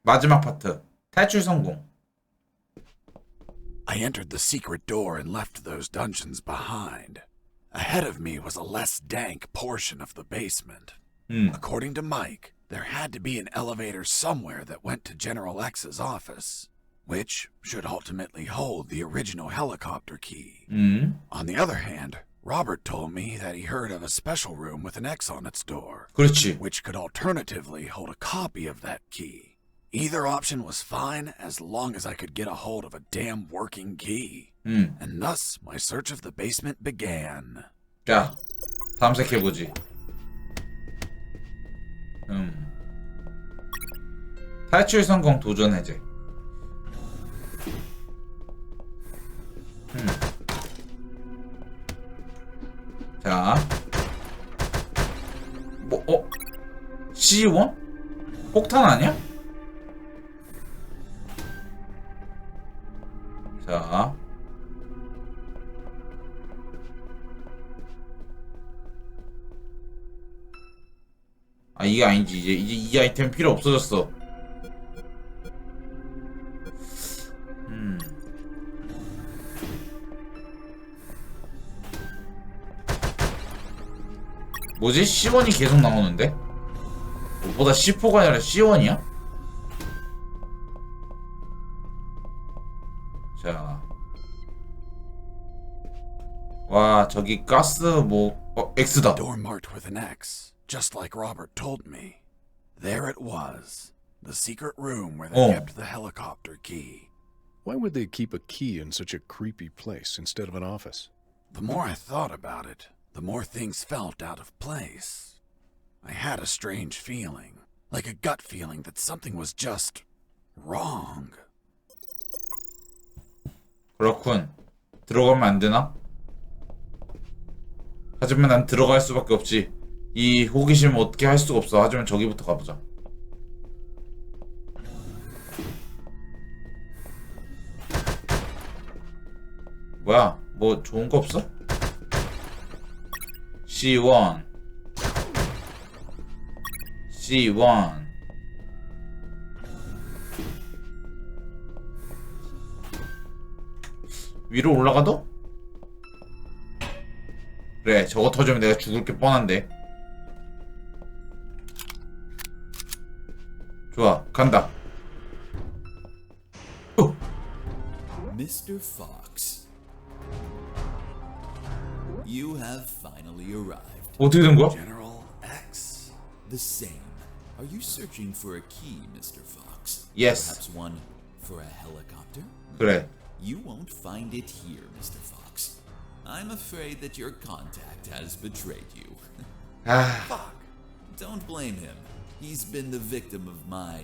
마지막 파트. 탈출 성공. I entered the secret door and left those dungeons behind. Ahead of me was a less dank portion of the basement. According to Mike, there had to be an elevator somewhere that went to General X's office, which should ultimately hold the original helicopter key. On the other hand, Robert told me that he heard of a special room with an X on its door, 그렇지. which could alternatively hold a copy of that key. Either option was fine as long as I could get a hold of a damn working key. And thus my search of the basement began. 자, 탐색해보지. 탈출 성공 도전 해제. 자, 뭐, C1? 폭탄 아니야? 자, 아 이게 아니지. 이제 이 아이템 필요 없어졌어. 뭐지? C1이 계속 나오는데? 무엇보다 C4가 아니라 C1이야? 자, 와 저기 가스 뭐 X다. Door marked with an X, just like Robert told me. There it was, the secret room where they kept the helicopter key. Why would they keep a key in such a creepy place instead of an office? The more I thought about it, the more things felt out of place. I had a strange feeling, like a gut feeling that something was just wrong. 그렇군. 들어가면 안 되나? 하지만 난 들어갈 수밖에 없지. 이 호기심을 어떻게 할 수가 없어. 하지만 저기부터 가보자. 뭐야? 뭐 좋은 거 없어? C1 C1 위로 올라가도? 그래, 저거 터지면 내가 죽을 게 뻔한데. 좋아, 간다. Mr. Fox, you have finally arrived. 어떻게 된 거야? General X? The same. Are you searching for a key, Mr. Fox? Yes. Perhaps one for a helicopter? 그래. You won't find it here, Mr. Fox. I'm afraid that your contact has betrayed you. 아, Fuck. Don't blame him. He's been the victim of my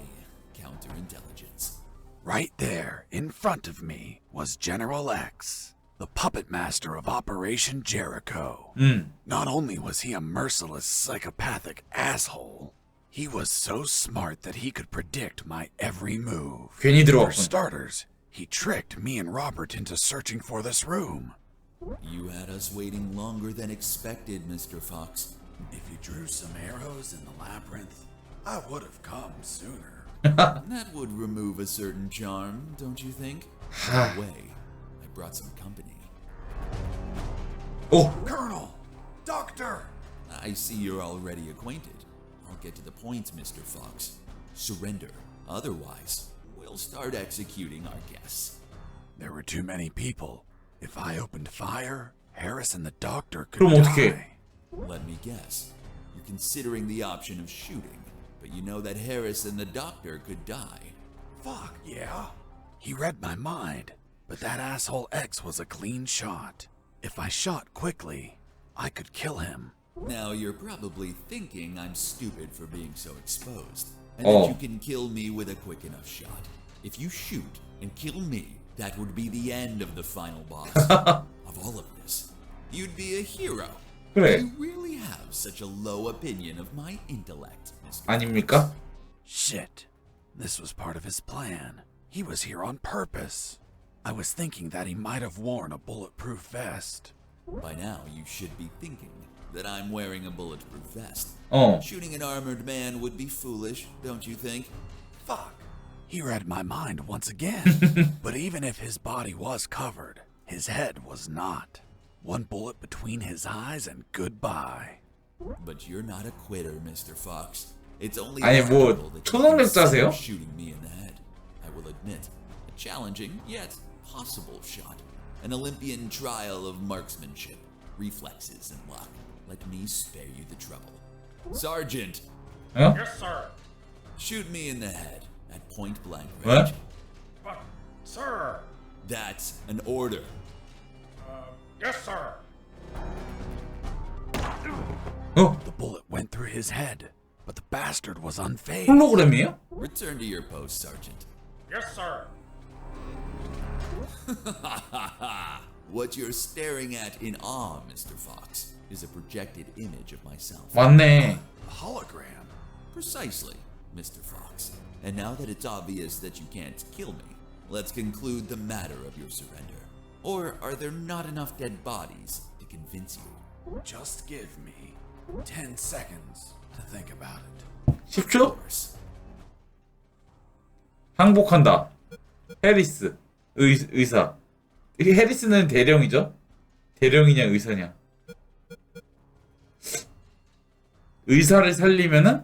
counterintelligence. Right there, in front of me, was General X, the puppet master of Operation Jericho. Not only was he a merciless, psychopathic asshole, he was so smart that he could predict my every move. 괜히 For 들어왔군. starters, he tricked me and Robert into searching for this room. You had us waiting longer than expected, Mr. Fox. If you drew some arrows in the labyrinth, I would have come sooner. That would remove a certain charm, don't you think? By the way, I brought some company. 오, Colonel! Doctor! I see you're already acquainted. I'll get to the point, Mr. Fox. Surrender. Otherwise, we'll start executing our guests. There were too many people. If I opened fire, Harris and the doctor could 그럼 어떡해? die. Let me guess. You're considering the option of shooting, but you know that Harris and the doctor could die. Fuck, yeah. He read my mind, but that asshole X was a clean shot. If I shot quickly, I could kill him. Now you're probably thinking I'm stupid for being so exposed, and Oh. that you can kill me with a quick enough shot. If you shoot and kill me, that would be the end of the final boss. Of all of this, you'd be a hero. 그래. You really have such a low opinion of my intellect, Mr. 아닙니까? Shit. This was part of his plan. He was here on purpose. I was thinking that he might have worn a bulletproof vest. By now, you should be thinking that I'm wearing a bulletproof vest. 어. Shooting an armored man would be foolish, don't you think? Fuck. He read my mind once again. But even if his body was covered, his head was not. One bullet between his eyes and goodbye. But you're not a quitter, Mr. Fox. It's only 아니 뭐 logical that you 초능력자세요? consider shooting me in the head. I will admit, a challenging yet possible shot. An Olympian trial of marksmanship, reflexes, and luck. Let me spare you the trouble. Sergeant, 어? Yes, sir. shoot me in the head at point blank What? range. But, sir. That's an order. Yes, sir. 어? The bullet went through his head, but the bastard was unfazed. 홀로그램이에요? Return to your post, Sergeant. Yes, sir. What you're staring at in awe, Mr. Fox, is a projected image of myself. 맞네. A hologram. Precisely, Mr. Fox. And now that it's obvious that you can't kill me, let's conclude the matter of your surrender. Or are there not enough dead bodies to convince you? Just give me 10 seconds to think about it. 10초? Of course. 항복한다. 해리스. 의사. 이 해리스는 대령이죠? 대령이냐 의사냐? 의사를 살리면은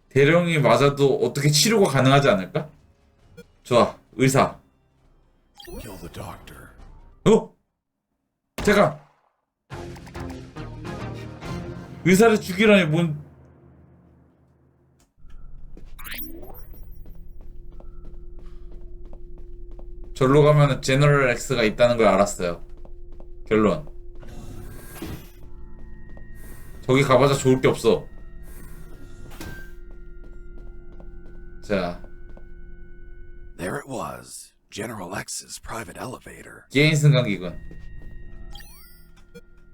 대령이 맞아도 어떻게 치료가 가능하지 않을까? 좋아. 의사. Kill the doctor. 어? 잠깐. 의사를 죽이라니 뭔? 절로 가면 제너럴 X가 있다는 걸 알았어요. 결론. 저기 가봐자 좋을 게 없어. 자, There it was. General X's private elevator. 개인 승강기군.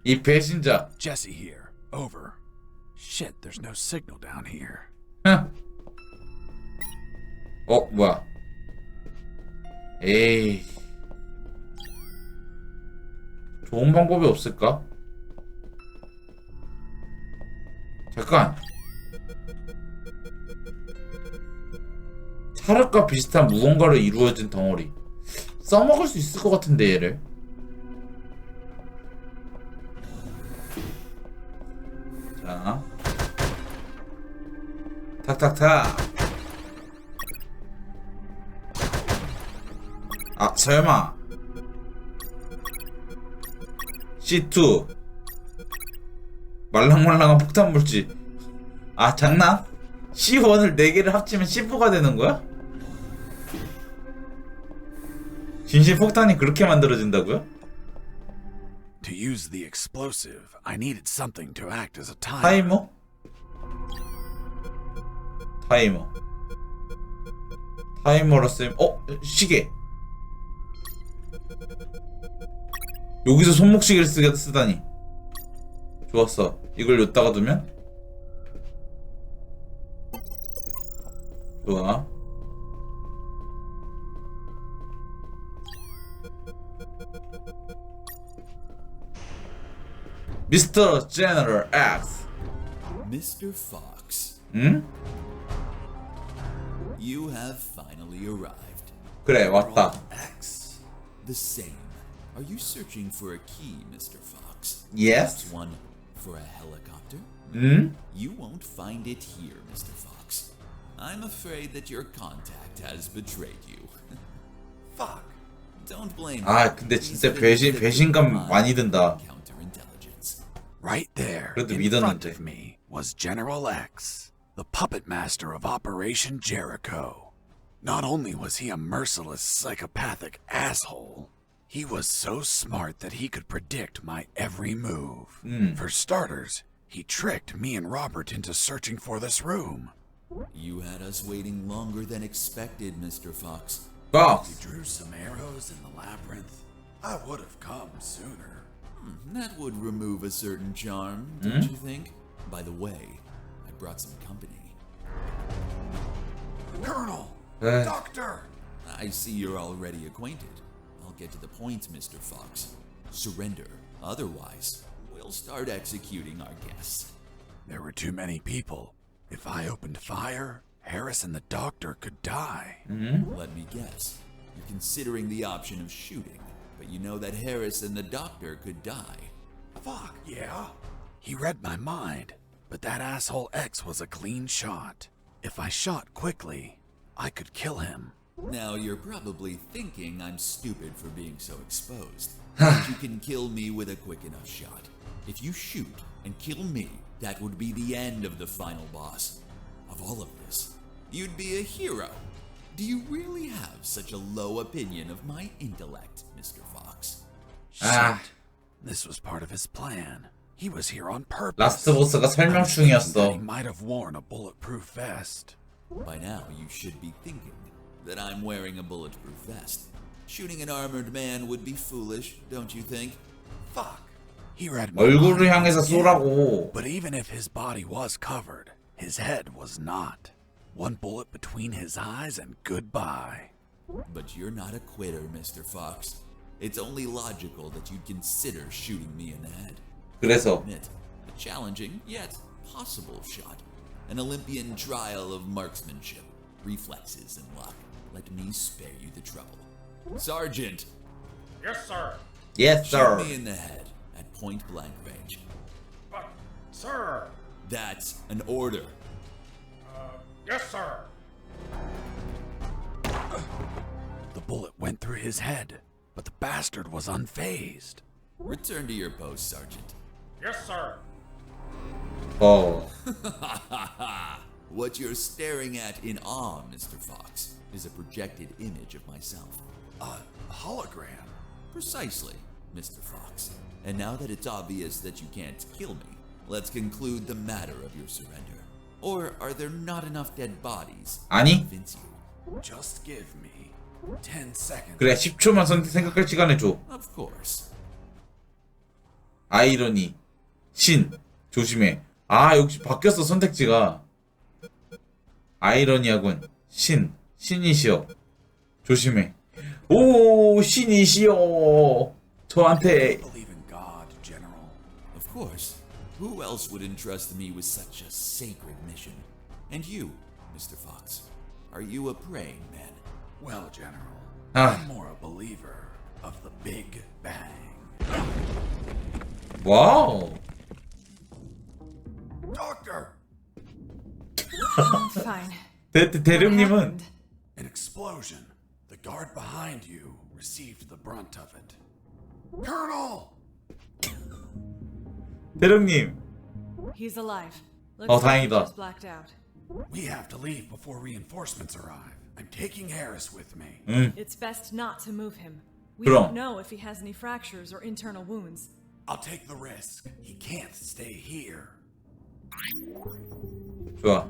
이 배신자. Jesse here. Over. Shit, there's no signal down here. 흥. 뭐야? 에이. 좋은 방법이 없을까? 잠깐. 차륵과 비슷한 무언가로 이루어진 덩어리. 써먹을 수 있을 것 같은데 얘를. 자. 탁탁탁. 아, 설마. C2. 말랑말랑한 폭탄 물질. 아, 장난? C1을 4개를 합치면 C4가 되는 거야? 진실 폭탄이 그렇게 만들어진다고요? To use the explosive, I needed something to act as a timer. 타이머? 타이머. 타이머로 쓰면 시계. 여기서 손목시계를 쓰다니. 좋았어. 이걸 여기다가 두면 좋아. 미스터 제너럴 X. Mr. Fox, 응? you have finally arrived. 그래, 왔다. X. The same. Are you searching for a key, Mr. Fox? Yes. Perhaps one for a helicopter? 응? You won't find it here, Mr. Fox. I'm afraid that your contact has betrayed you. Fuck. Don't blame 아, me. 근데 These 진짜 things that 배신감 define 많이 든다. counterintelligence. Right there, 그래도 in front 믿었는데. of me, was General X, the puppet master of Operation Jericho. Not only was he a merciless, psychopathic asshole, he was so smart that he could predict my every move. For starters, he tricked me and Robert into searching for this room. You had us waiting longer than expected, Mr. Fox. Fox. He drew some arrows in the labyrinth. I would have come sooner. That would remove a certain charm, don't you think? By the way, I brought some company. Colonel! Eh. Doctor! I see you're already acquainted. I'll get to the point, Mr. Fox. Surrender. Otherwise, we'll start executing our guests. There were too many people. If I opened fire, Harris and the doctor could die. Let me guess. You're considering the option of shooting, but you know that Harris and the doctor could die. Fuck, yeah. He read my mind, but that asshole X was a clean shot. If I shot quickly, I could kill him. Now you're probably thinking I'm stupid for being so exposed. But you can kill me with a quick enough shot. If you shoot and kill me, that would be the end of the final boss. Of all of this, you'd be a hero. Do you really have such a low opinion of my intellect, Mr. Fox? 아, This was part of his plan. He was here on purpose. 라스트 보스가 설명 He 중이었어. might have worn a bulletproof vest. By now, you should be thinking that I'm wearing a bulletproof vest. Shooting an armored man would be foolish, don't you think? Fuck. He read my 얼굴을 mind 향해서 once again. 쏘라고. But even if his body was covered, his head was not. One bullet between his eyes and goodbye. But you're not a quitter, Mr. Fox. It's only logical that you'd consider shooting me in the head. 그래서 Admit, a challenging yet possible shot. An Olympian trial of marksmanship, reflexes, and luck. Let me spare you the trouble. Sergeant, Yes, sir. yes shoot sir. me in the head at point blank range. But, sir. That's an order. Yes, sir. The bullet went through his head, but the bastard was unfazed. Return to your post, Sergeant. Yes, sir. 어, What you're staring at in awe, Mr. Fox, is a projected image of myself. A hologram. Precisely, Mr. Fox. And now that it's obvious that you can't kill me, let's conclude the matter of your surrender. Or are there not enough dead bodies to 아니. convince you? Just give me 10 seconds. 그래 10초만 생각할 시간을 줘. Of course. 아이러니. 신. 조심해. 아 역시 바뀌었어 선택지가. 아이러니하군. 신. 신이시여. 조심해. 오 신이시여. 저한테 Believe in God, General. Of course. Who else would entrust me with such a sacred mission? And you, Mr. Fox, are you a praying man? Well, General, Ah. I'm more a believer of the Big Bang. 와우. Doctor! Fine. 대령님은 An explosion. The guard behind you received the brunt of it. Colonel! 대령님. He's alive. Oh, Looks like he 다행이다. just blacked out. We have to leave before reinforcements arrive. I'm taking Harris with me. It's best not to move him. We 그럼. don't know if he has any fractures or internal wounds. I'll take the risk. He can't stay here. 좋아.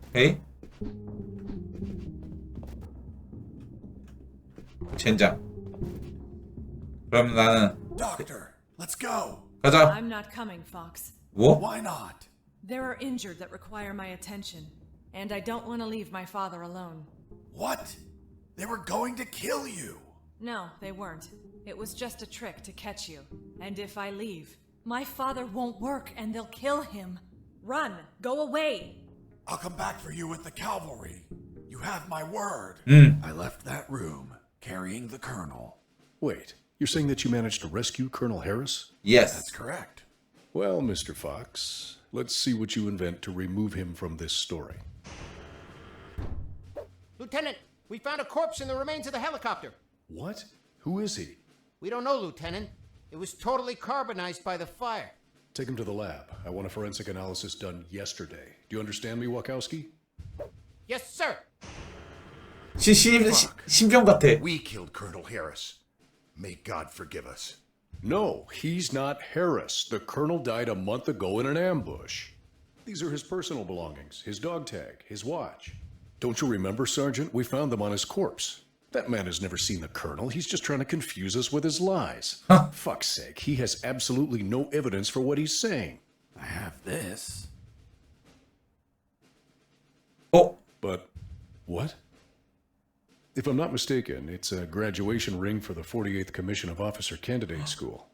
오케이. 젠장. 그럼 나는 Doctor, let's go. 가자. I'm not coming, Fox. 뭐? Why not? There are injured that require my attention, and I don't want to leave my father alone. What? They were going to kill you. No, they weren't. It was just a trick to catch you. And if I leave, my father won't work and they'll kill him. Run! Go away! I'll come back for you with the cavalry. You have my word. I left that room carrying the colonel. Wait, you're saying that you managed to rescue Colonel Harris? Yes. That's correct. Well, Mr. Fox, let's see what you invent to remove him from this story. Lieutenant, we found a corpse in the remains of the helicopter. What? Who is he? We don't know, Lieutenant. It was totally carbonized by the fire. Take him to the lab. I want a forensic analysis done yesterday. Do you understand me, Wachowski? Yes, sir. 심정 같아. We killed Colonel Harris. May God forgive us. No, he's not Harris. The colonel died a month ago in an ambush. These are his personal belongings, his dog tag, his watch. Don't you remember, Sergeant? We found them on his corpse. That man has never seen the colonel. He's just trying to confuse us with his lies. Fuck's sake, he has absolutely no evidence for what he's saying. I have this. 어? But what? If I'm not mistaken, it's a graduation ring for the 48th Commission of Officer Candidate School.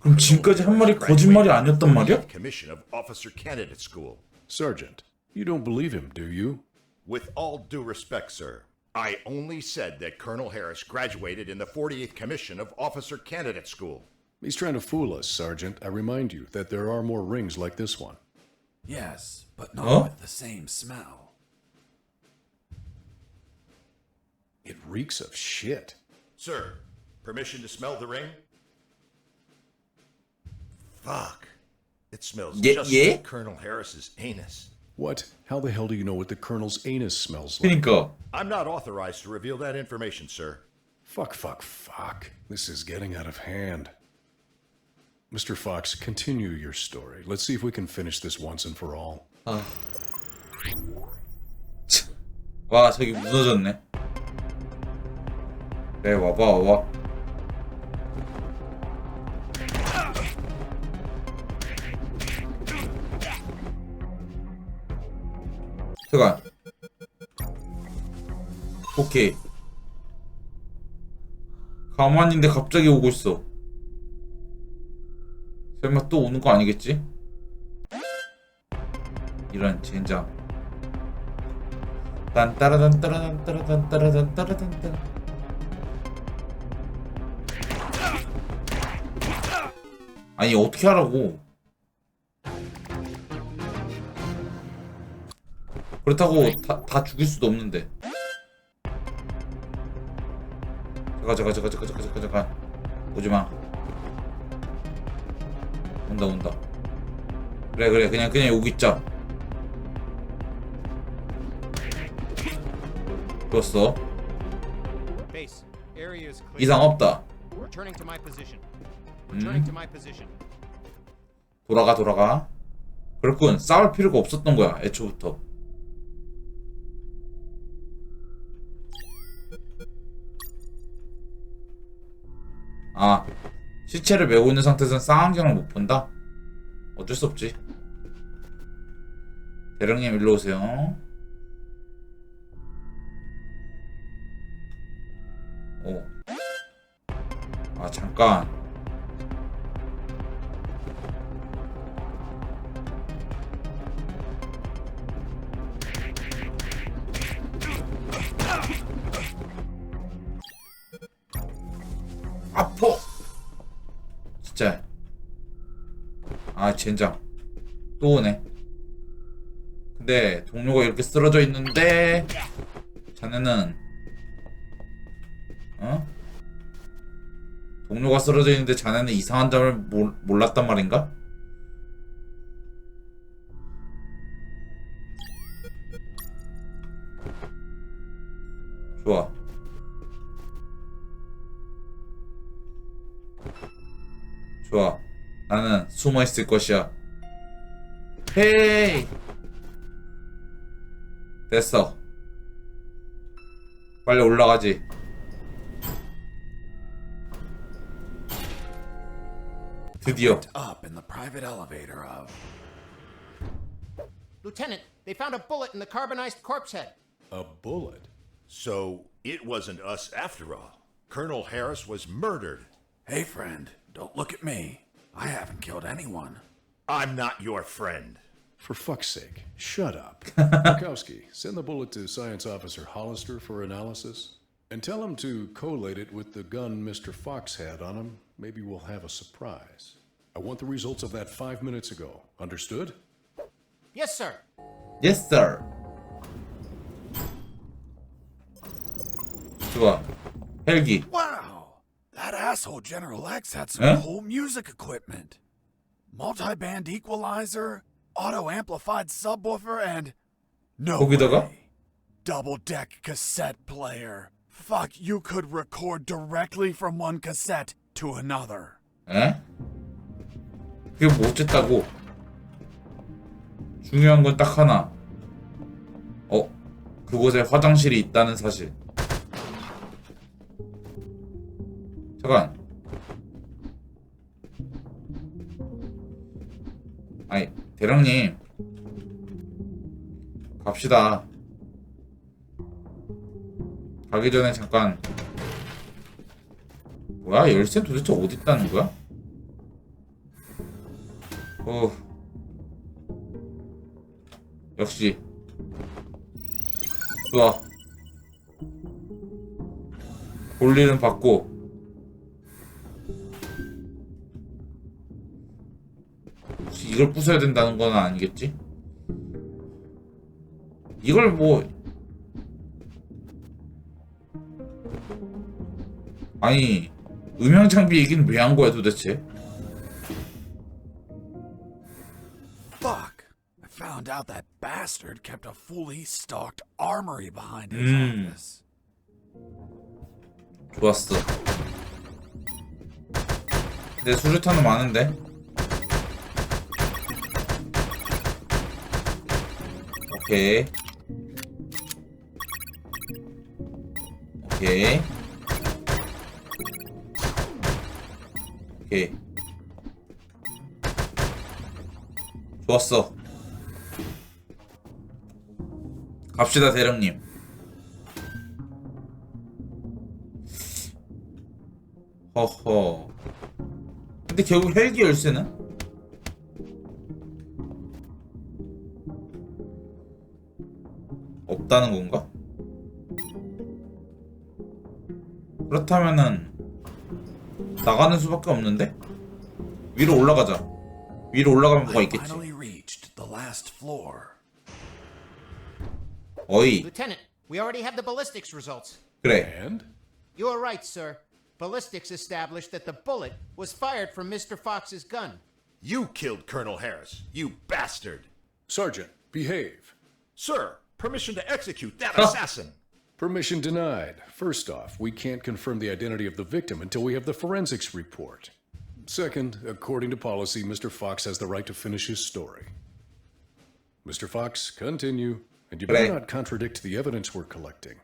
그럼 지금까지 한 말이 거짓말이 아니었단 말이야? Commission of Officer Candidate School. Sergeant, you don't believe him, do you? With all due respect, sir, I only said that Colonel Harris graduated in the 48th Commission of Officer Candidate School. He's trying to fool us, Sergeant. I remind you that there are more rings like this one. Yes, but not Huh? with the same smell. It reeks of shit. Sir, permission to smell the ring? Fuck. It smells just like Colonel Harris's anus. What? How the hell do you know what the Colonel's anus smells like? 그니까 I'm not authorized to reveal that information, sir. Fuck. This is getting out of hand. Mr. Fox, continue your story. Let's see if we can finish this once and for all. 와 저기 무너졌네. 그래 와봐. 잠깐. 오케이. 가만히 있는데 갑자기 오고 있어. 설마 또 오는 거 아니겠지? 이런 젠장. 딴따라단따라단따라단따라단따라단따라단. 아니 어떻게 하라고? 그렇다고 다 죽일 수도 없는데. 잠깐. 오지마. 온다. 그래. 그냥 여기 있자. 좋았어. Base, area is clear. 이상 없다. Returning to my position. Returning to my position. 돌아가. 그렇군. 싸울 필요가 없었던 거야. 애초부터. 아, 시체를 메고 있는 상태에서는 쌍안경을 못 본다? 어쩔 수 없지. 대령님 일로 오세요. 오. 아, 잠깐. 아파. 진짜. 아 젠장. 또 오네. 근데 동료가 이렇게 쓰러져 있는데 자네는 동료가 쓰러져 있는데 자네는 이상한 점을 몰랐단 말인가? 좋아. 나는 숨어 있을 것이야. 헤이. 됐어. 빨리 올라가지. 드디어. Up in the private elevator of. Lieutenant, they found a bullet in the carbonized corpse head. A bullet? So it wasn't us after all. Colonel Harris was murdered. Hey, friend, don't look at me. I haven't killed anyone. I'm not your friend. For fuck's sake, shut up. Bukowski, send the bullet to Science Officer Hollister for analysis. And tell him to collate it with the gun Mr. Fox had on him. Maybe we'll have a surprise. I want the results of that 5 minutes ago. Understood? Yes, sir. Yes, sir. 좋아. 헬기. Wow! That asshole General X had some cool music equipment. Multi-band equalizer, auto-amplified subwoofer, and... No 거기다가? way. Double-deck cassette player. Fuck, you could record directly from one cassette to another. 에? 그게 뭐 어쨌다고? 중요한 건 딱 하나. 그곳에 화장실이 있다는 사실. 잠깐. 아니, 대령님. 갑시다. 가기 전에 잠깐. 뭐야? 열쇠 도대체 어디 있다는 거야? 오. 역시. 좋아. 볼 일은 받고. 혹시 이걸 부숴야 된다는 건 아니겠지? 이걸 뭐. 아니, 음향장비 얘기는 왜 한 거야 도대체? Fuck! I found out that bastard kept a fully stocked armory behind his office. 좋았어. 근데 수류탄은 많은데? 오케이. 오케이. 오케이. 좋았어. 갑시다, 대령님. 허허. 근데 결국 헬기 열쇠는? 없다는 건가? 그렇다면은 나가는 수밖에 없는데? 위로 올라가자. 위로 올라가면 뭐가 I 있겠지. finally reached the last floor. 어이. Lieutenant, we already have the ballistics results. 그래. And? You are right, sir. Ballistics established that the bullet was fired from Mr. Fox's gun. You killed Colonel Harris, you bastard! Sergeant, behave. Sir, permission to execute that assassin! Permission denied. First off, we can't confirm the identity of the victim until we have the forensics report. Second, according to policy, Mr. Fox has the right to finish his story. Mr. Fox, continue. And you better Right. not contradict the evidence we're collecting.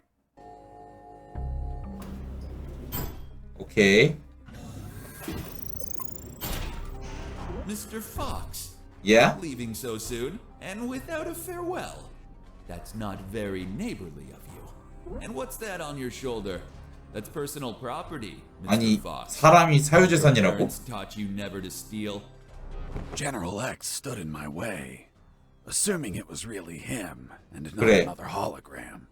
오케이. Mr. Fox, Yeah? leaving so soon and without a farewell. That's not very neighborly of you. And what's that on your shoulder? That's personal property, Mr. 아니, Fox. 사람이 Your 사유재산이라고? parents taught you never to steal. General X stood in my way, assuming it was really him and not 그래. another hologram.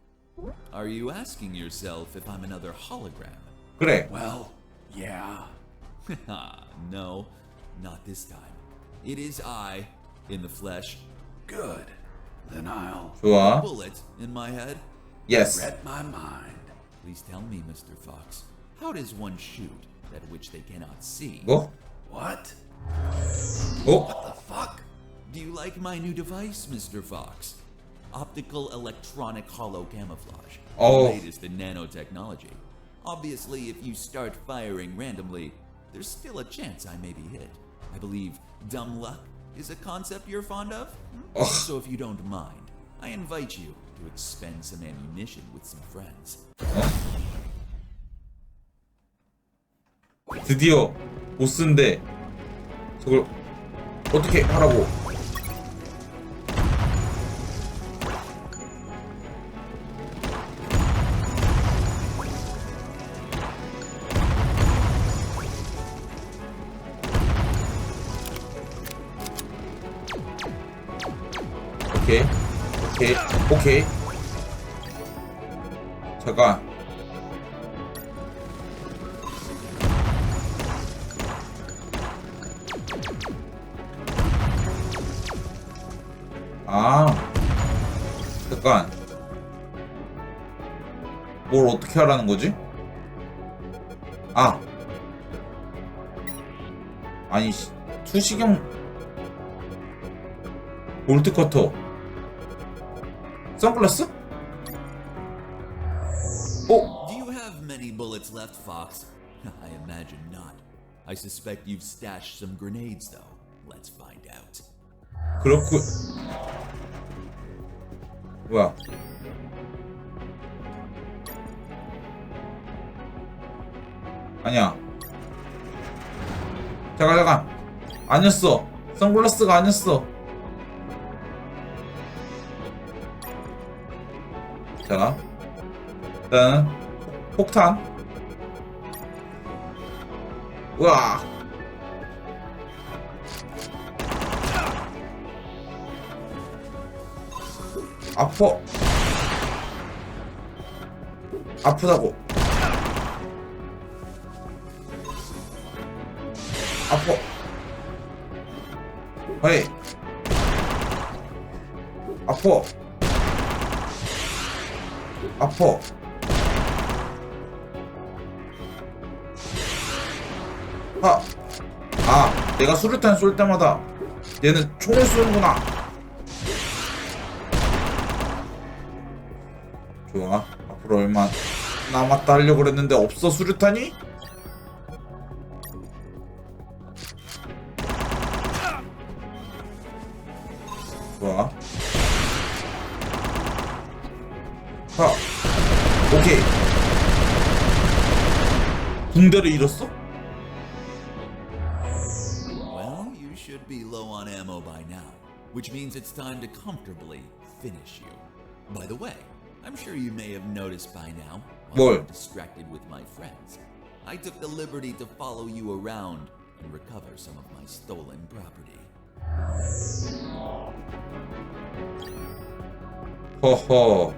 Are you asking yourself if I'm another hologram? 그래. Well, yeah. No, not this time. It is I, in the flesh. Good. Then I'll 좋아. Bullet in my head. Yes. read my mind. Please tell me, Mr. Fox, how does one shoot that which they cannot see? 뭐? What? 어? The fuck? Do you like my new device, Mr. Fox? Optical electronic hollow camouflage. Oh. The latest in nanotechnology. Obviously, if you start firing randomly, there's still a chance I may be hit. I believe dumb luck is a concept you're fond of. Ugh. So if you don't mind, I invite you to expend some ammunition with some friends. 드디어 보스인데 저걸 어떻게 하라고? 오케이, 오케이, 오케이. 잠깐. 아, 잠깐. 뭘 어떻게 하라는 거지? 아, 아니, 투시경 볼트 커터. 선글라스? 어? Do you have many bullets left, Fox? I imagine not. I suspect you've stashed some grenades, though. Let's find out. 그렇고. 뭐야? 아니야. 잠깐. 아니었어. 선글라스가 아니었어. 자, 일단은 폭탄. 우와. 아파. 아프다고. 아파. 헤이. 아파. 아파. 내가 수류탄 쏠 때마다 얘는 총을 쏘는구나. 좋아. 앞으로 얼마 남았다 하려고 그랬는데 없어 수류탄이? 좋아. 오케이. 붕대를 잃었어? Well, you should be low on ammo by now, which means it's time to comfortably finish you. By the way, I'm sure you may have noticed by now, while I'm distracted with my friends, I took the liberty to follow you around and recover some of my stolen property. 허허.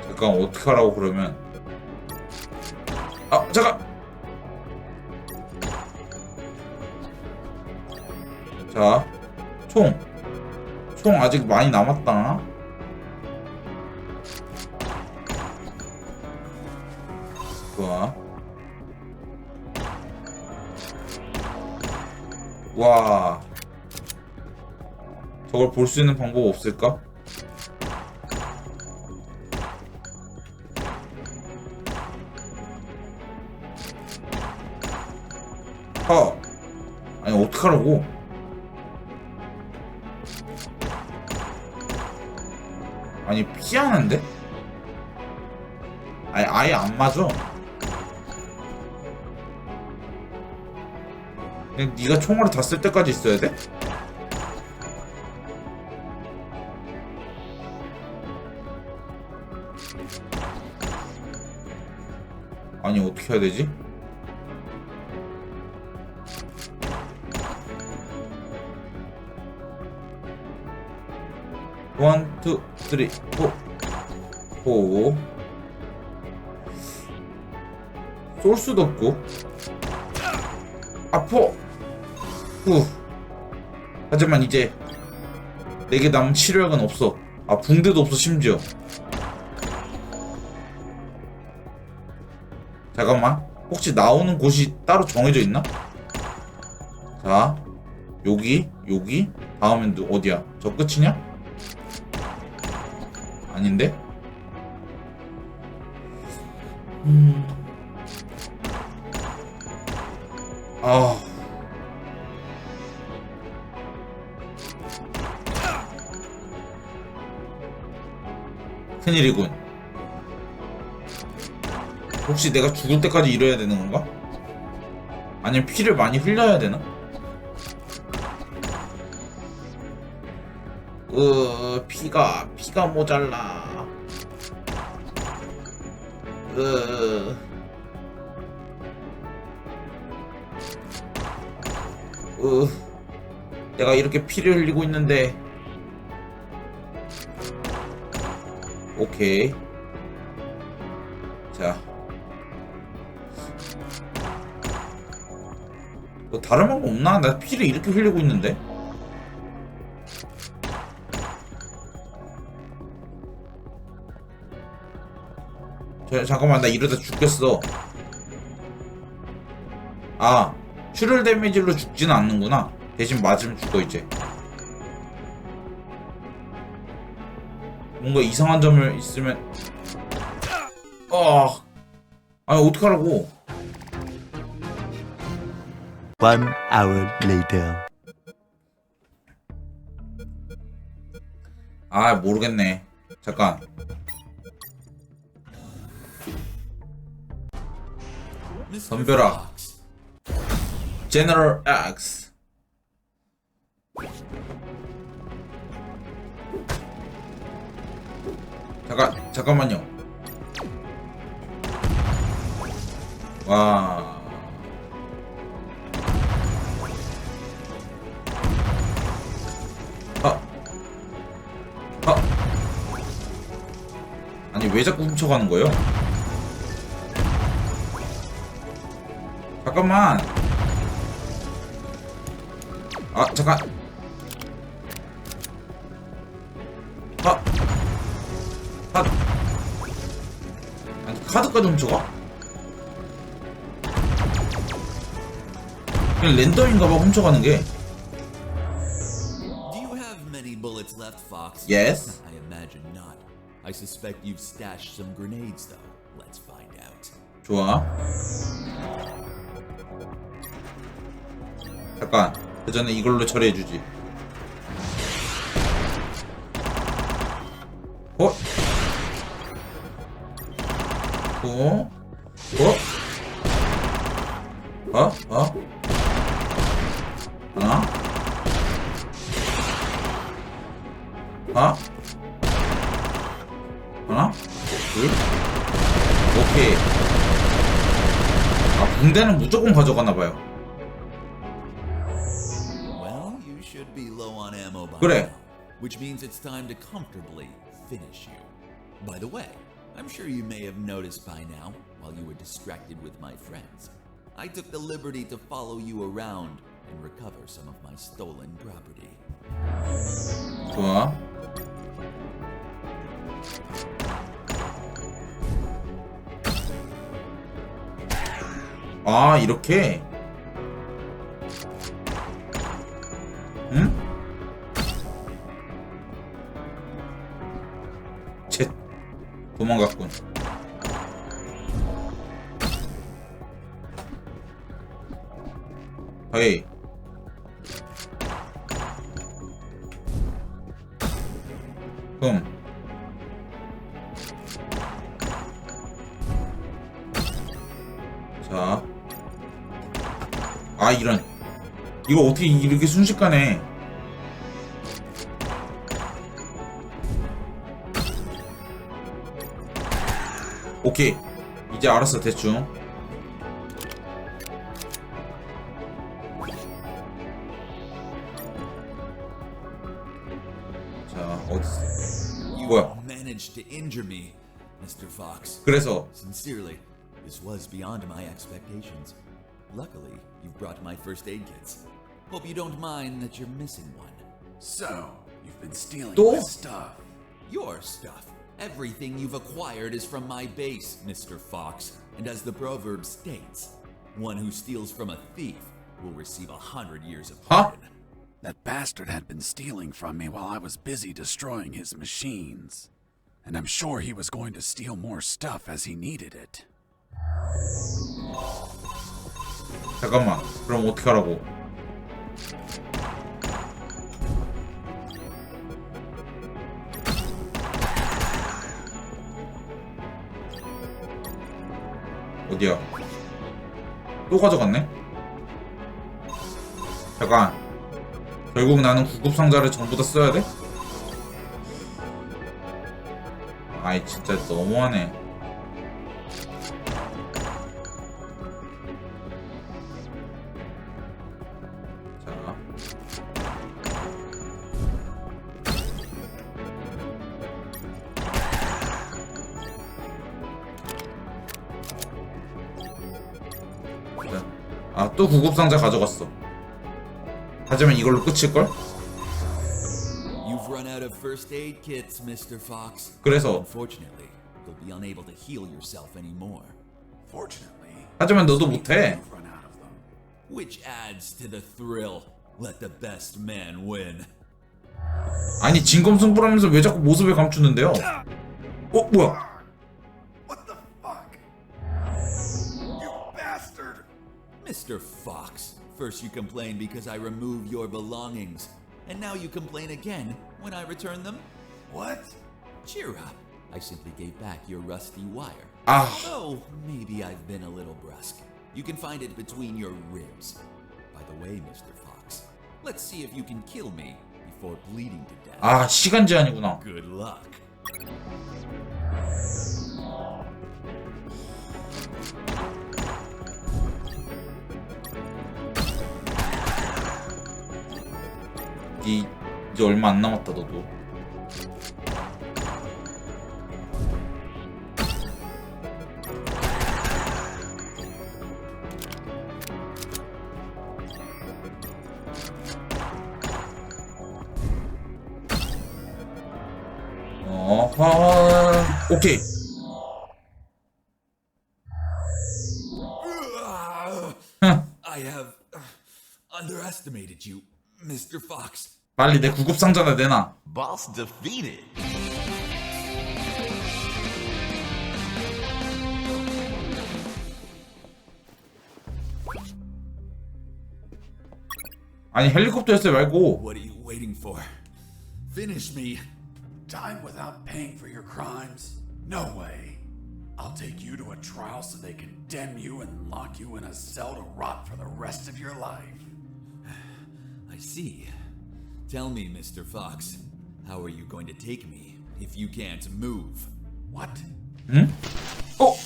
잠깐 어떡하라고 그러면. 잠깐. 자, 총 아직 많이 남았다. 좋아. 와, 저걸 볼 수 있는 방법 없을까? 아니 어떡하라고? 아니 피하는데? 아예 안 맞아. 그냥 네가 총알을 다 쓸 때까지 있어야 돼? 아니 어떻게 해야 되지? 원, 투, 쓰리, 포. 쏠 수도 없고. 아파. 하지만 이제 내게 남은 치료약은 없어. 붕대도 없어 심지어. 잠깐만. 혹시 나오는 곳이 따로 정해져 있나? 자, 여기. 다음엔 어디야? 저 끝이냐? 아닌데? 큰일이군. 혹시 내가 죽을 때까지 이뤄야 되는 건가? 아니면 피를 많이 흘려야 되나? 피가 모자라. 내가 이렇게 피를 흘리고 있는데. 오케이. 자. 뭐 다른 방법 없나? 나 피를 이렇게 흘리고 있는데. 잠깐만, 나 이러다 죽겠어. 슈럴 데미지로 죽지는 않는구나. 대신 맞으면 죽어 이제. 뭔가 이상한 점을 있으면. 아니 어떡하라고. 1 hour later. 모르겠네. 잠깐. 덤벼라. 제너럴 X. 잠깐만요. 와. 왜 자꾸 훔쳐가는 거예요? 잠깐만. 아 잠깐. 아니 카드까지 훔쳐가? 그냥 랜덤인가봐 훔쳐가는 게. Do you have many bullets left, Fox? Yes. I imagine not. I suspect you've stashed some grenades, though. Let's find out. 좋아. 잠깐. 그 전에 이걸로 처리해주지. 어? 어? 어? 어? 어? 하나? 하나? 하나? 둘? 오케이. 아, 붕대는 무조건 가져가나봐요. Well, you should be low on ammo by 그래. now, which means it's time to comfortably finish you. By the way, I'm sure you may have noticed by now, while you were distracted with my friends, I took the liberty to follow you around and recover some of my stolen property. 좋아. 아, 이렇게? 응? 쳇. 도망갔군. 헤이. 자. 아, 이런. 이거 어떻게 이렇게 순식간에. 오케이. 이제 알았어, 대충. 자, 어딨어? You 뭐야? managed to injure me, Mr. Fox. 그래서 Sincerely, this was beyond my expectations. Luckily, you've brought my first aid kits. Hope you don't mind that you're missing one. So, you've been stealing 또? my stuff. Your stuff. Everything you've acquired is from my base, Mr. Fox. And as the proverb states, one who steals from a thief will receive 100 years of Huh? prison. That bastard had been stealing from me while I was busy destroying his machines. And I'm sure he was going to steal more stuff as he needed it. 잠깐만. 그럼 어떻게 하라고? 어디야? 또 가져갔네? 잠깐. 결국 나는 구급 상자를 전부 다 써야 돼? 아이 진짜 너무하네. 자. 아, 또 구급상자 가져갔어. 하지만 이걸로 끝일걸? You've run out of first aid kits, Mr. Fox. 그래서 Unfortunately, you'll be unable to heal yourself anymore. Fortunately, 하지만 너도 못해. you've run out of them. Which adds to the thrill. Let the best man win. 아니 진검승부라면서 왜 자꾸 모습을 감추는데요? 어 뭐야? What the fuck? You bastard! Mr. Fox, first you complain because I remove your belongings, and now you complain again when I return them? What? Cheer up. I simply gave back your rusty wire. 아, Oh, maybe I've been a little brusque. You can find it between your ribs. By the way, Mr. Fox, let's see if you can kill me before bleeding to death. 아 시간 제한이구나. Good luck. 이제 얼마 안 남았다 너도. 오케이. I have underestimated you, Mr. Fox. 빨리 내 구급상자나 내놔. Boss defeated. 아니 헬리콥터였어요 말고. What are you waiting for? Finish me. Time without paying for your crimes? No way. I'll take you to a trial so they condemn you and lock you in a cell to rot for the rest of your life. I see. Tell me, Mr. Fox, how are you going to take me if you can't move? What? 어?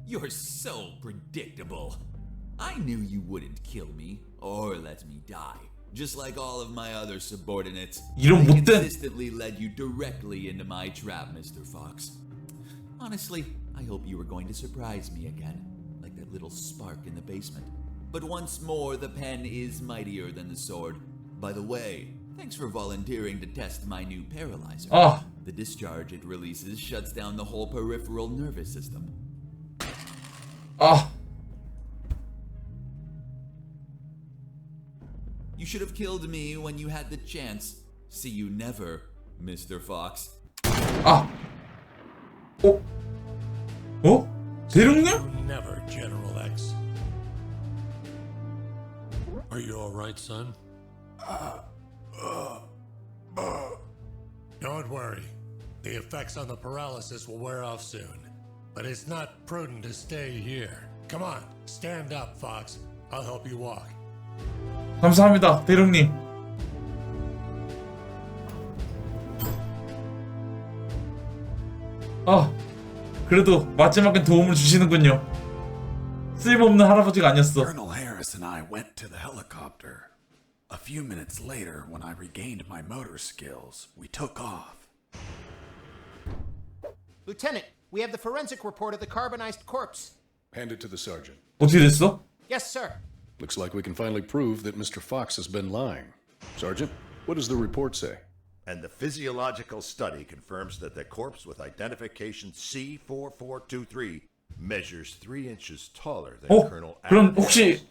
You're so predictable. I knew you wouldn't kill me or let me die. Just like all of my other subordinates, 이런 I 못된. consistently led you directly into my trap, Mr. Fox. Honestly, I hope you were going to surprise me again, like that little spark in the basement. But once more, the pen is mightier than the sword. By the way, thanks for volunteering to test my new paralyzer. 아, The discharge it releases shuts down the whole peripheral nervous system. 아, You should have killed me when you had the chance. See you never, Mr. Fox. 아. 어? 어? 대령님? Never, General X. Are you all right, son? Don't worry. The effects on the paralysis will wear off soon. But it's not prudent to stay here. Come on, stand up, Fox. I'll help you walk. 감사합니다, 대령님. 아, 그래도 마지막엔 도움을 주시는군요. 쓸모없는 할아버지가 아니었어. Colonel Harris and I went to the helicopter. A few minutes later, when I regained my motor skills, we took off. Lieutenant, we have the forensic report of the carbonized corpse. Hand it to the sergeant. 어떻게 됐어? Yes, sir. Looks like we can finally prove that Mr. Fox has been lying. Sergeant, what does the report say? And the physiological study confirms that the corpse with identification C4423 measures 3 inches taller than 어? Colonel 그럼 Allen 혹시 Harris.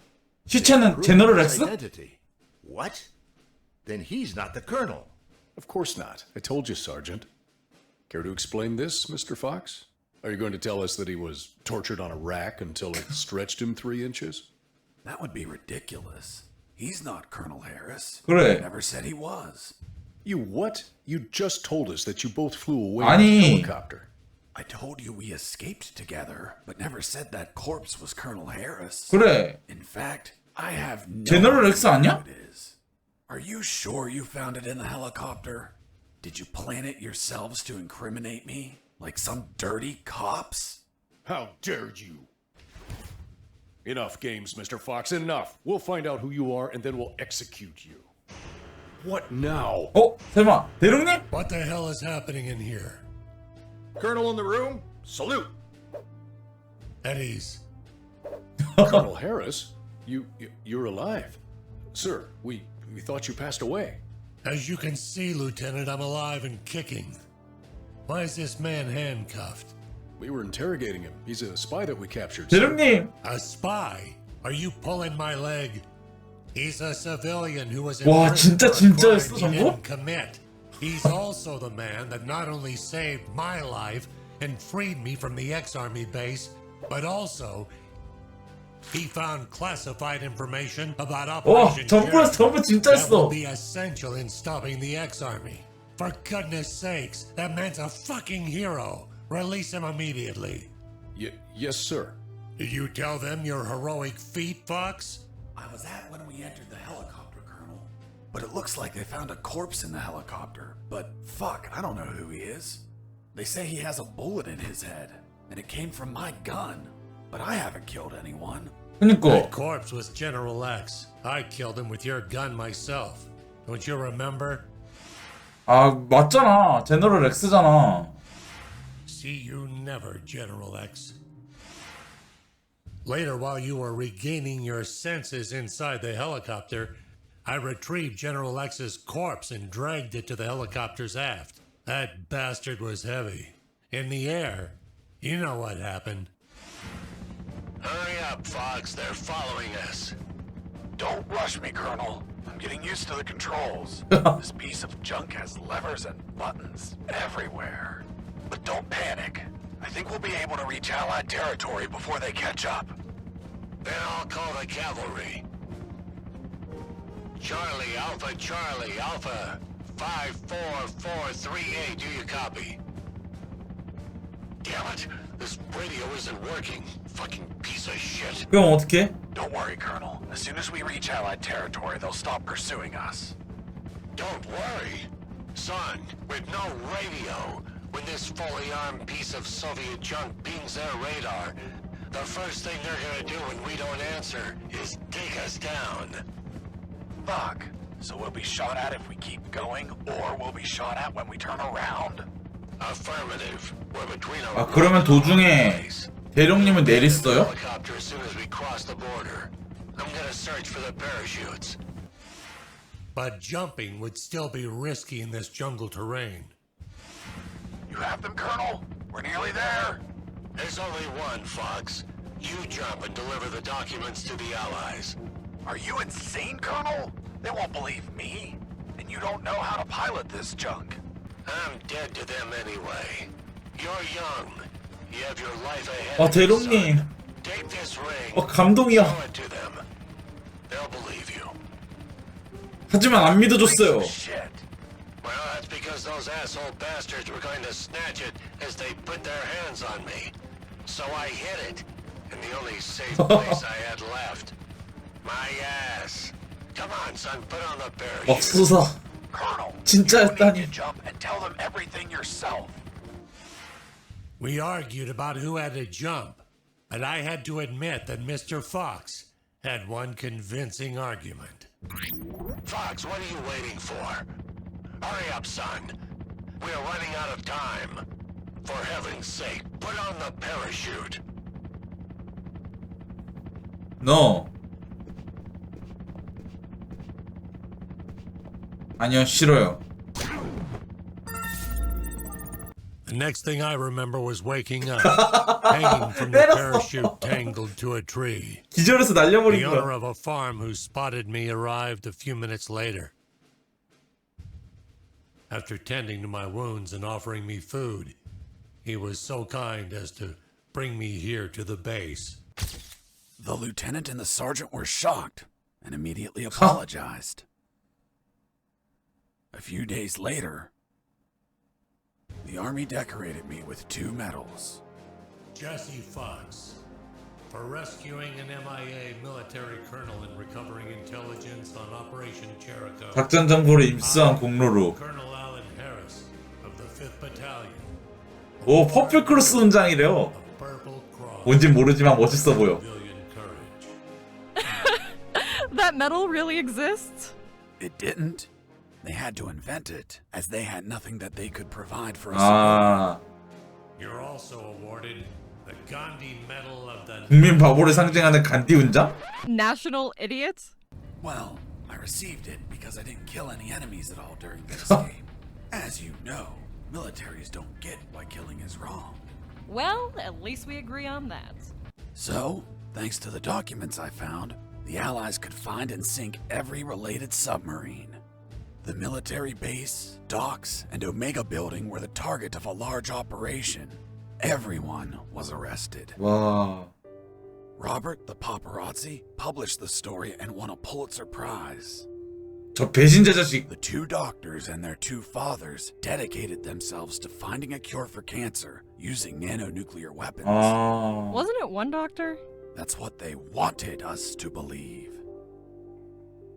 시체는 Proved 제너럴 his 엑스? identity. What? Then he's not the colonel. Of course not. I told you, Sergeant. Care to explain this, Mr. Fox? Are you going to tell us that he was tortured on a rack until it stretched him 3 inches? That would be ridiculous. He's not Colonel Harris. 그래. He never said he was. You what? You just told us that you both flew away 아니. in a helicopter. I told you we escaped together, but never said that corpse was Colonel Harris. 그래. In fact, I have no 제너럴 엑스 idea 아니야? who it is. Are you sure you found it in the helicopter? Did you plan it yourselves to incriminate me? Like some dirty cops? How dare you? Enough games, Mr. Fox, enough. We'll find out who you are and then we'll execute you. What now? 어? 설마 대령님? What the hell is happening in here? Colonel in the room, salute. At ease. Colonel Harris? You're alive. Sir, we thought you passed away. As you can see, Lieutenant, I'm alive and kicking. Why is this man handcuffed? We were interrogating him. He's a spy that we captured. sir. 대령님. A spy? Are you pulling my leg? He's a civilian who was 와, imprisoned 진짜 for a crime 진짜였어, he 전부? didn't commit. He's also the man that not only saved my life and freed me from the ex-army base, but also he found classified information about 와, Operation 전부 Jericho that 진짜였어. will be essential in stopping the ex-army. For goodness sakes, that man's a fucking hero. Release him immediately. Yes, sir. Did you tell them your heroic feat, Fox? I was at when we entered the helicopter, Colonel. But it looks like they found a corpse in the helicopter. But fuck, I don't know who he is. They say he has a bullet in his head, and it came from my gun. But I haven't killed anyone. That 그니까. corpse was General X. I killed him with your gun myself. Don't you remember? 아, 맞잖아. 제너럴 엑스잖아. See you never, General X. Later, while you were regaining your senses inside the helicopter, I retrieved General Lex's corpse and dragged it to the helicopter's aft. That bastard was heavy. In the air, you know what happened. Hurry up, Fox. They're following us. Don't rush me, Colonel. I'm getting used to the controls. This piece of junk has levers and buttons everywhere. But don't panic. I think we'll be able to reach Allied territory before they catch up. Then I'll call the cavalry. Charlie, Alpha. 54438, do you copy? Damn it, this radio isn't working. Fucking piece of shit. 그럼 어떡해? Don't worry, Colonel. As soon as we reach Allied territory, they'll stop pursuing us. Don't worry. Son, with no radio, when this fully armed piece of Soviet junk pings their radar, the first thing they're gonna do when we don't answer is take us down. Fuck. So we'll be shot at if we keep going, or we'll be shot at when we turn around? Affirmative. We're between 아 그러면 도중에 대령님은 내렸어요? helicopter as soon as we cross the border. I'm gonna search for the parachutes. But jumping would still be risky in this jungle terrain. You have them, Colonel? We're nearly there. There's only one, Fox. You jump and deliver the documents to the Allies. Are you insane, Colonel? They won't believe me. And you don't know how to pilot this junk. I'm dead to them anyway. You're young. You have your life ahead 아 of you, 대령님. son. Take this ring. 감동이야. Show it to them. They'll believe you. 하지만 안 믿어줬어요. Shit. Well, that's because those asshole bastards were going to snatch it as they put their hands on me. So I hid it in the only safe place I had left. My ass. Come on, son, put on the parachute. 맙소사. Colonel, 진짜였다니. you jump and tell them everything yourself. We argued about who had to jump, but I had to admit that Mr. Fox had one convincing argument. Fox, what are you waiting for? Hurry up, son. We are running out of time. For heaven's sake, put on the parachute. No. 아니요, 싫어요. The next thing I remember was waking up, hanging from the parachute tangled to a tree. 기절해서 날려버린 The owner 거야. of a farm who spotted me arrived a few minutes later. After tending to my wounds and offering me food, he was so kind as to bring me here to the base. The lieutenant and the sergeant were shocked and immediately apologized. A few days later, the Army decorated me with 2 medals. Jesse Fox, for rescuing an MIA military colonel and recovering intelligence on Operation Jericho. 작전 정보를 입수한 공로로. Colonel Alan Harris of the 5th Battalion. 오, 퍼플 크로스 훈장이래요. Purple Cross. 뭔진 모르지만 멋있어 보여. Civilian courage. That medal really exists? It didn't. They had to invent it, as they had nothing that they could provide for us. 아, You're also awarded the Gandhi Medal of the 국민 바보를 상징하는 간디 훈장? National idiots? Well, I received it because I didn't kill any enemies at all during this game. As you know, militaries don't get why killing is wrong. Well, at least we agree on that. So, thanks to the documents I found, the Allies could find and sink every related submarine. The military base, docks, and Omega building were the target of a large operation. Everyone was arrested. 와, Robert the paparazzi published the story and won a Pulitzer Prize. 저 배신자 자식. The 2 doctors and their 2 fathers dedicated themselves to finding a cure for cancer using nanonuclear weapons. 아, Wasn't it one doctor? That's what they wanted us to believe.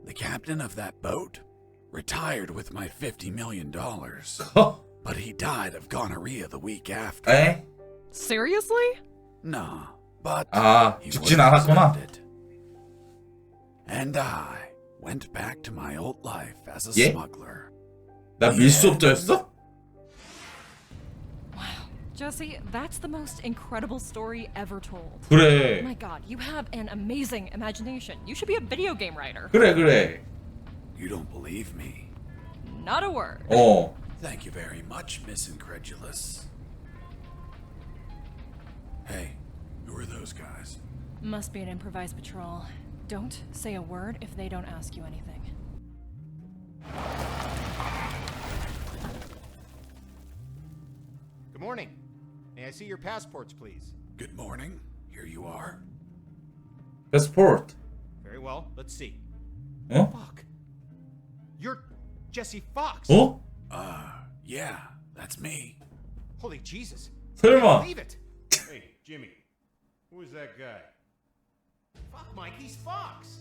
The captain of that boat retired with my $50 million, but he died of gonorrhea the week after. 에? Seriously? Nah, but 아, he 죽진 would have 않았구나. deserved it. And I went back to my old life as a 예? smuggler. 나 밀수업자였어? Jesse, that's the most incredible story ever told. 그래. My god, you have an amazing imagination. You should be a video game writer. 그래. You don't believe me? Not a word. 어. Thank you very much, Miss Incredulous. Hey, who are those guys? Must be an improvised patrol. Don't say a word if they don't ask you anything. Good morning. May I see your passports, please? Good morning. Here you are. 패스포트. Very well. Let's see. 어? Fuck. You're Jesse Fox. 어? Yeah, that's me. Holy Jesus. 설마. Believe it. Hey, Jimmy. Who is that guy? Fuck, Mike. He's Fox.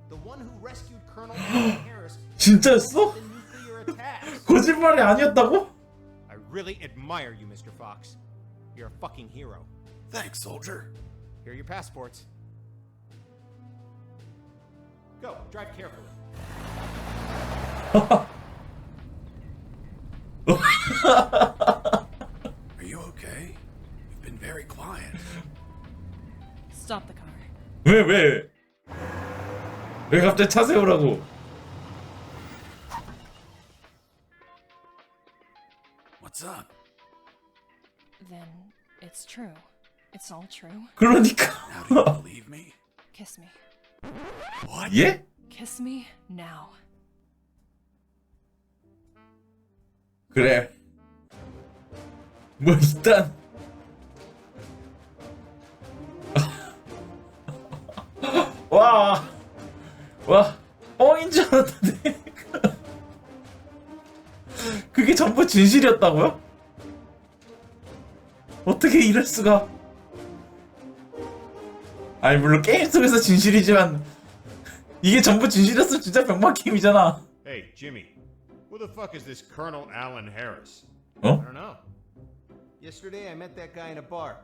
The one who rescued Colonel Alan Harris. 진짜였어? The nuclear attacks. 거짓말이 아니었다고? I really admire you, Mr. Fox. You're a fucking hero. Thanks, soldier. Here are your passports. Go. Drive carefully. Are you okay? You've been very quiet. Stop the car. 왜? 왜 갑자기 차 세우라고? What's up? Then it's true. It's all true. 그러니까. Now do you believe me? Kiss me. What? 예? Kiss me now. 그래. 뭐 일단 와 뻥인 줄 알았는데 그게 전부 진실이었다고요? 어떻게 이럴 수가? 아니 물론 게임 속에서 진실이지만 이게 전부 진실이었으면 진짜 병맛 게임이잖아. Hey, Jimmy. Who the fuck is this Colonel Alan Harris? I 어? don't know. Yesterday I met that guy in a bar.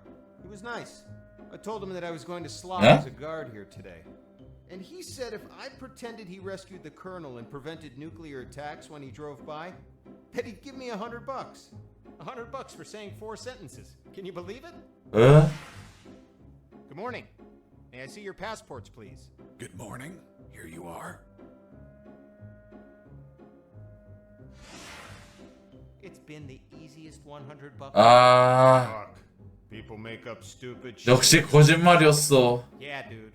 He was nice. I told him that I was going to slot Huh? as a guard here today. And he said if I pretended he rescued the colonel and prevented nuclear attacks when he drove by, that he'd give me $100. $100 for saying 4 sentences. Can you believe it? 어? Good morning. May I see your passports, please? Good morning. Here you are. It's been the easiest $100. 아 Fuck. People make up stupid shit. 역시 거짓말이었어. Yeah, dude.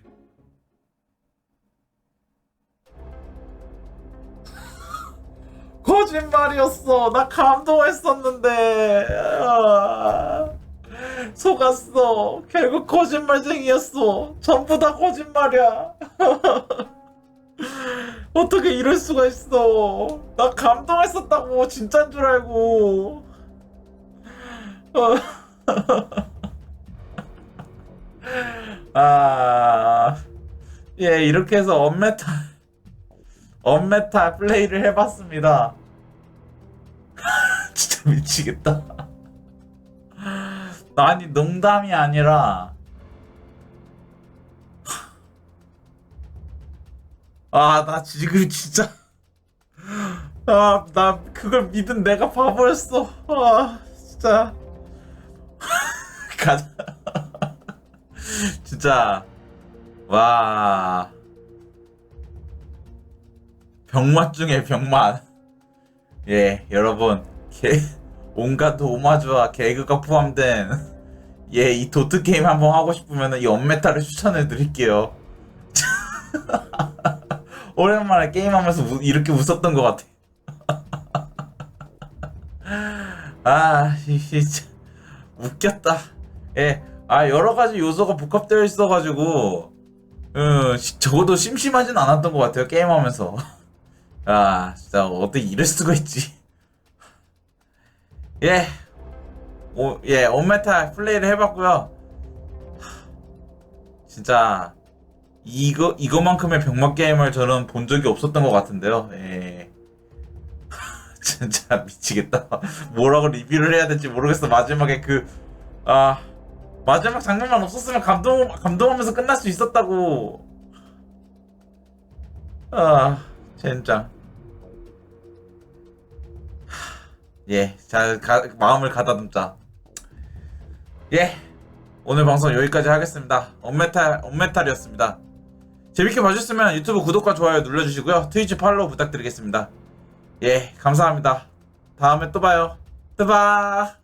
거짓말이었어. 나 감동했었는데 속았어. 결국 거짓말쟁이였어. 전부 다 거짓말이야. 어떻게 이럴 수가 있어. 나 감동했었다고. 진짜인 줄 알고. 예, 이렇게 해서 언메타 플레이를 해봤습니다. 진짜 미치겠다. 아니 농담이 아니라 나 지금 진짜 나 그걸 믿은 내가 바보였어. 진짜 가자. 진짜 와 병맛 중에 병맛. 예, 여러분 온갖 오마주와 개그가 포함된 이 도트 게임 한번 하고 싶으면 이 언메타를 추천해 드릴게요. 오랜만에 게임하면서 이렇게 웃었던 것 같아. 진짜 웃겼다. 예, 여러 가지 요소가 복합되어 있어가지고 적어도 심심하진 않았던 것 같아요 게임하면서. 진짜 어떻게 이럴 수가 있지. 언메타 플레이를 해봤고요. 진짜 이거만큼의 병맛 게임을 저는 본 적이 없었던 것 같은데요. 진짜 미치겠다. 뭐라고 리뷰를 해야 될지 모르겠어. 마지막에 마지막 장면만 없었으면 감동하면서 끝날 수 있었다고. 젠장. 잘 마음을 가다듬자. 오늘 방송 여기까지 하겠습니다. 언메탈이었습니다. 재밌게 봐주셨으면 유튜브 구독과 좋아요 눌러주시고요. 트위치 팔로우 부탁드리겠습니다. 예, 감사합니다. 다음에 또 봐요. 또 봐.